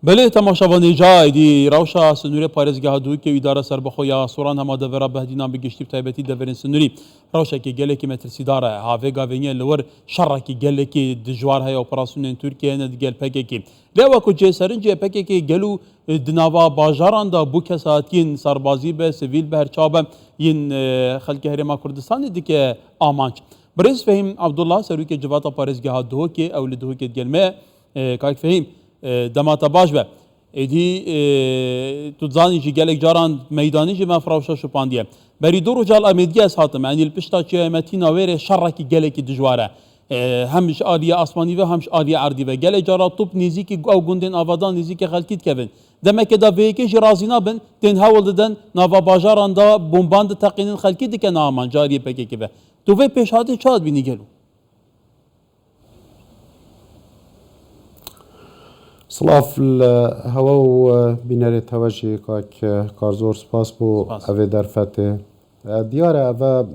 بله تماشاوانی جای دی روشا سنوری پارێزگەها دووکێ ئیدارە سربەخۆیە سۆران هەما دەڤێرا بەهدینان بگەشتی تایبەتی دەڤێرن سنووری ڕەوشێکی گەلێکی مەترسیدارە هاوێگا vêniyê li wir şerrekî gelekî dijwar heye operasyonên Tirkiyeyê ne digel pekekî lê weku cêserincê pekekê gel û di nava bajaran da bu kesatiyên serbazî be sivîl be herçabe yên xelkê Herêma Kurdistanê dike amanc. Birêz Fehîm Abdullah serokê civata parêzgeha Duhokê ew li Duhokê digelme kayek Fehîm demata baş be êdî tu zanî jî gelek caran meydanî jî me firawşa şupandiye berî du rocal amêdiyê ez hatim yanî li pişta çiyaymetîna wêrê şerrekî gelekî dijwar e hem ji aliyê asmanî ve hem ji aliyê erdî ve gelek cara top nêzîkî ew gundên avadan nêzîkê xelkî dikevin demeke da vêyekê jî razî nabin tên hewl didin nava bajaran da bomban diteqînin xelkî dike naman cariyê pekekê ve tu vê pêşhatê çi hat bînî gelo صلاف الهوا و بینری توجه کارزور سپاس بو اوه در فته دیاره اوه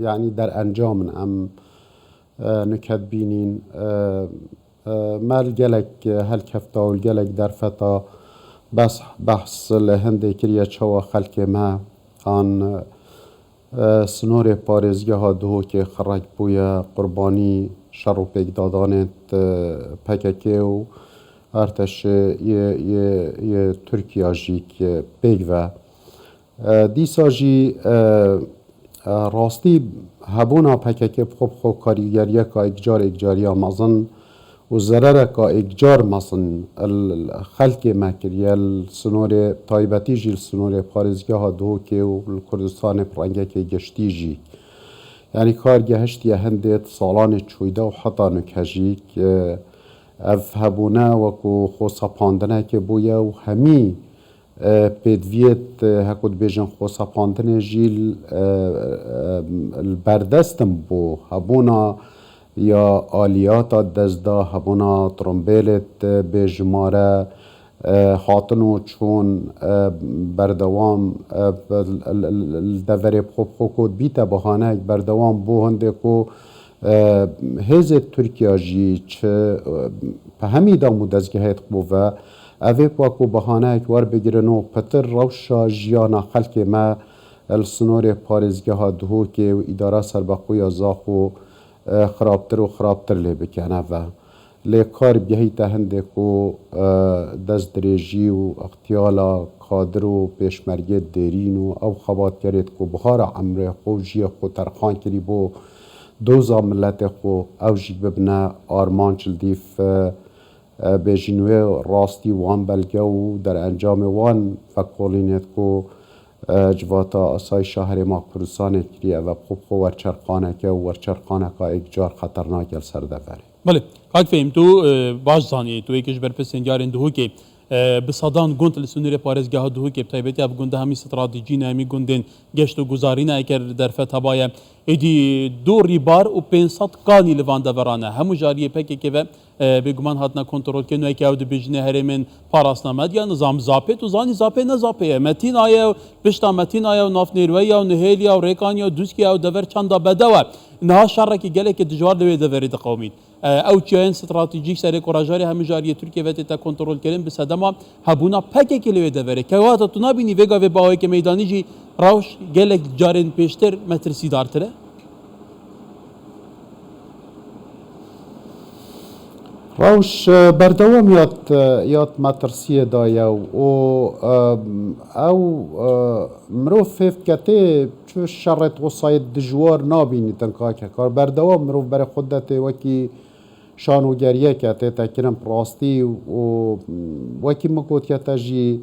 یعنی در انجام ام نکت بینین مال گلک هل کفتا و گلک در فتا بس بحث لهنده کریه چوا خلک ما آن سنور پارێزگە ها دو که خرک بویا قربانی شر و پیک دادانت پککه و ارتش یه ترکیه جی که بیگ و دیسا جی راستی هبونا پکک خوب خوب کاریگریه که اگجاری مزن و ضرر که اگجار مزن خلق مکریه سنور تایبتی جی سنور پارێزگە ها دو که و کردستان پرنگه که گشتی جی یعنی کارگه هشتی هندت سالان چویده و حتا نکجی که اف هبونه وکو خوصاپاندنه که بویا و همی پیدویت هکود بیجن خوصاپاندنه جیل البردستم بو هبونا یا آلیات دزدا هبونا ترمبیلت بیجماره خاطنو چون بردوام الدوری خوب خوب بیتا بحانه بردوام بو هنده کو هز ترکیه جی چه به همی دامو دزگهت قوه اوه پاکو بحانه اکوار بگیرنو پتر روشا جیانا خلک ما السنور پارێزگە ها دهو که و اداره سربخوی زاخو خرابتر لی بکنه و لی کار بیهی تهنده کو دست دریجی و اختیالا کادر و پیشمرگی دیرین و او خواب کرد کو بخار عمره خو جی خو ترخان کری بو دوزا ملت خو او جی ببنه آرمان چلدیف بیجینوی راستی وان بلگه و در انجام وان فکولینت کو جواتا اسای شهر ما کردستان کریه و خوب خو ورچرخانه که و ورچرخانه که اگجار خطرناک سر دفره بله کاک فهم تو باش زانی تو یکیش برپسین جارین دهو که بصدان گوند لسنور پارێزگەها دهو که بتایبەتی اف گونده همی استراتیجی نه همی گوندین گشت و گزاری نه اگر در فتابایه ایدی دو ریبار و 500 کانی لوانده ورانه همو جاریه پکی که بگمان هاتنا کنترل کنو اکی او دبیجنه هرمین پاراسنامد یا نظام زاپه تو زانی زاپه نه زاپه متین آیا و پشتا متین آیا و ناف نیروی و نهیلی و ریکانی و دوسکی او دور چند بدوه نها شرکی گله که دجوار دوی دوری دقومید او چین استراتژیک سر کوراجاری همه جاری ترکیه وقتی تا کنترل کردن به صدما هبونا پکه کلیه دوره که وقت تو نبینی وگا و باوی که میدانی جی راوش گله جارین پیشتر مترسی دارتره روش بردوام یاد مترسیه دایا او مروف فیف کتی چو شرط وصاید دجوار نابینی تنکا که کار بردوام مروف بر خودت وکی شانوگریه کتی تکرم پراستی و وکی مکوت کتی جی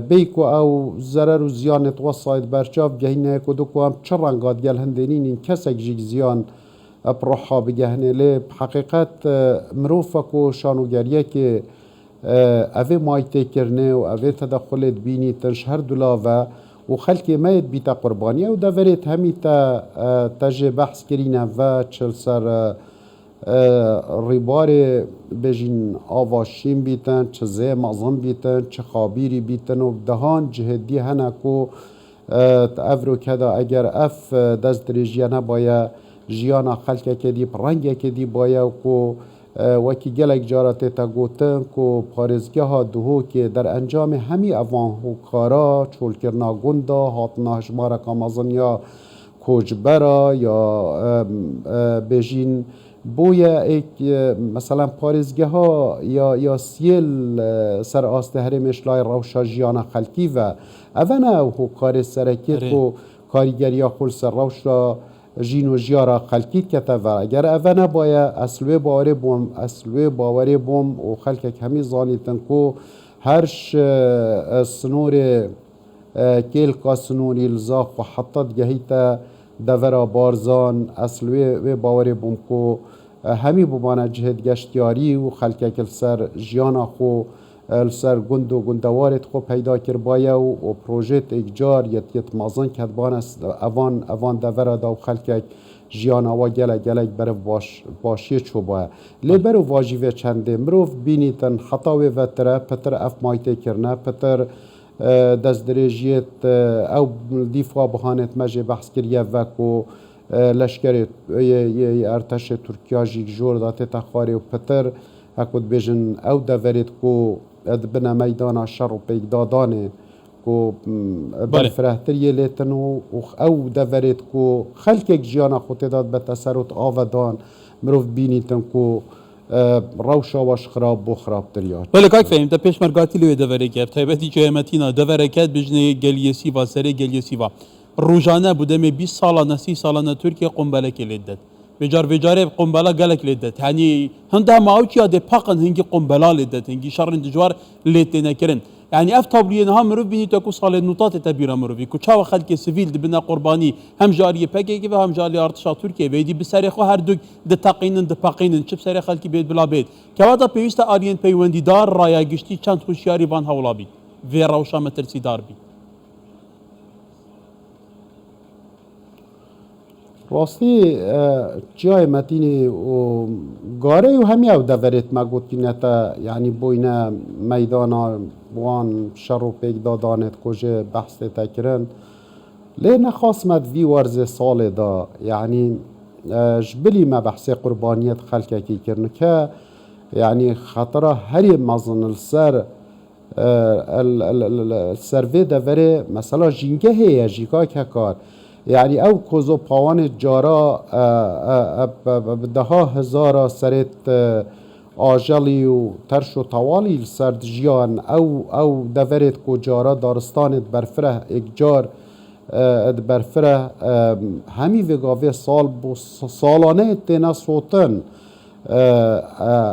بیکو او ضرر و زیانت وصاید برچاف گهینه کدو که هم چرنگاد گل هندینین این کسک جیگ زیان بروحها بجهنه لی بحقیقت مروفك و شانوگریه که اوه مایته کرنه و اوه تدخلت بینی تنشهر دولاوه و خلقی ماید بیتا قربانیه و دورت همی تجه بحث کرینه و چل سر ریبار بجین آواشین بیتن چه زی مازم بیتن چه خابیری بیتن و دهان جهدی هنه کو افرو کدا اگر اف دست دریجیه نبایه جیانا خلقه که دی پرنگه که دی باید کو وکی گلک جارت تا گوتن کو پارزگاه ها دهو که در انجام همی اوان هوکارا چول کرنا گندا هاتنا هشمارا کامازن یا کوچبرا یا بجین بویا ایک مثلا پارزگاه ها یا سیل سر آسته هرمش لای روشا جیانا خلکی و اونا هوکار سرکیت کو کاریگری ها خل سر روشا جین و جیارا خلکیت کتا و اگر اونا بایا اصلوی باوری بوم و خلکک همی زانیتن کو هرش سنور کل کا سنوری لزاق و حطت گهیتا دورا بارزان اصلوی باوری بوم کو همی بمانه جهد گشتیاری و خلکک سر جیانا خو سر گند و گندوارت خو پیدا کر بایا و پروژیت اگجار یت مازن کد بان اوان دورا دا و خلکک جیانا و گلک برو باشی چو بایا لی برو واجیوه چنده مروف بینیتن خطاوی وطره پتر اف مایته کرنه پتر دست درجیت او دیفا بهانت مجه بحث کریه وکو لشکر ارتش ترکیه جیک جور داته تخواری و پتر اکود بیجن او دورید کو بنا میدان شر و پیک دادانه کو بلفرهتریه لیتنو او دورید کو خلکک جیانا خود داد به تسرط آودان مروف بینیتن کو روشا واش خراب بو خراب تریاد بله کاک فهمت پیش مرگاتی لیو دوره کرد تایبتی که امتینا دوره کرد بجنه گلیسی و سری گلیسی و روزانه بودم 20 سالانه 30 سالانه ترکیه قنبله کلیدد بجار قنبله گلک لیدد یعنی هنده ماوچی ده پاقن هنگی قنبله لیدد هنگی شرن دجوار لیت نکرن يعني اف تابلين هم مروف بيني تكو صال النطاط تبيرا مروفي كوچاو خلق سيفيل دبنا قرباني هم جاري بكي و هم جاري ارتشا تركيا بيدي بسريخو هر دوك دتاقينن دپاقينن چب سري خلقي بيد بلا بيد كوادا بيوستا آرين پيوندي دار رايا گشتي چند خوشياري وان هولا بي في روشا مترسي دار بي راستی جای متینی و گاره و همی او دورت ما گوتی نتا یعنی بوینه میدانا وان شر و پیک دادانت کجه بحث تکرن لی نخواستمت وی ورز سال دا یعنی جبلی ما بحث قربانیت خلقه کی کرن که یعنی خطره هری مزن السر السروی دوره مثلا جینگه هیه جیکا که کار یعنی او کوزو پاوان جارا ده ها هزارا سرت آجالی و ترش و طوالی سرد جیان او دورت کو جارا دارستانت برفره اگجار برفره همی وگاوه سالانه تینا صوتن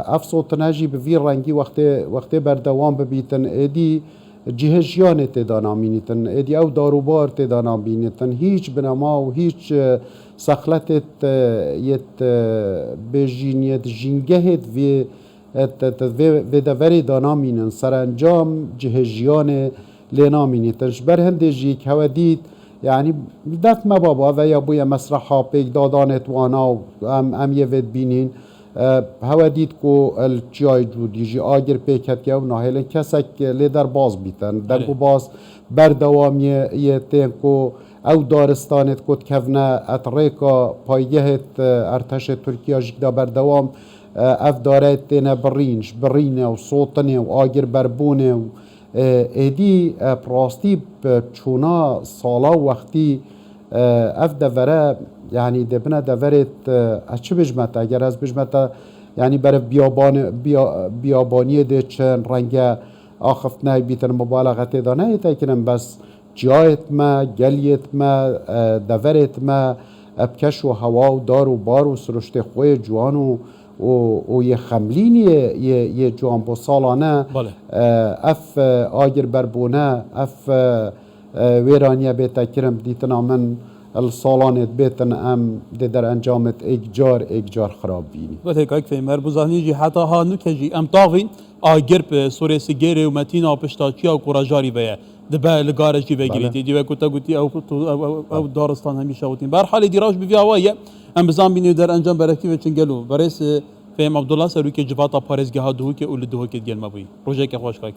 اف صوتن هجی بوی رنگی وقتی بردوام ببیتن ایدی جهجیان تدانا مینیتن ادی او داروبار تدانا مینیتن هیچ بنما و هیچ سخلتت یت بجینیت جینگهت و دوری دانا مینن سرانجام جهجیان لینا مینیتن جبر هنده جیک هوا دید یعنی دفت مبابا و یا بویا مسرحا پیک دادانت وانا ام یه ود بینین هوا دید کو الچای جودی جی آگر پیکت که او ناهیلن کسک لیدر باز بیتن دنگو باز بردوامی یه تین کو او دارستانت کد کفنه اتریکا پایگهت ارتش ترکیه جگدا بردوام اف دارت تینه برینه و صوتنه و آگر بربونه و ایدی پراستی چونا سالا وقتی اف دوره یعنی دبنا دورت اچه بجمت اگر از بجمت یعنی برای بیابانی ده چن رنگ آخفت نه بیتن مبالغت دانه ایتا کنم بس جایت ما گلیت ما دورت ما ابکش و هوا و دار و بار و سرشت خوی جوان و یه خملینی یه جوان با سالانه اف آگر بربونه اف ویرانیه بیتا کرم دیتنا من السالانت بيتن ام در انجامت اگجار خراب بینی وقتی که فیمر بزنی جی حتی ها نکجی ام طاغین آگر به سوره سگیر و متینا پشتاچیا و کوراجاری بیا دبا لگارجی بگیری دی و کوتا گوتی او دارستان همیشه اوتین بر حال دیراج بی اوایه ام بزن بینی در انجام برکی و چنگلو برس فهم عبدالله سروی که جواتا پارزگاه دو که اول دو که گل مبوی روزه که خوش کاک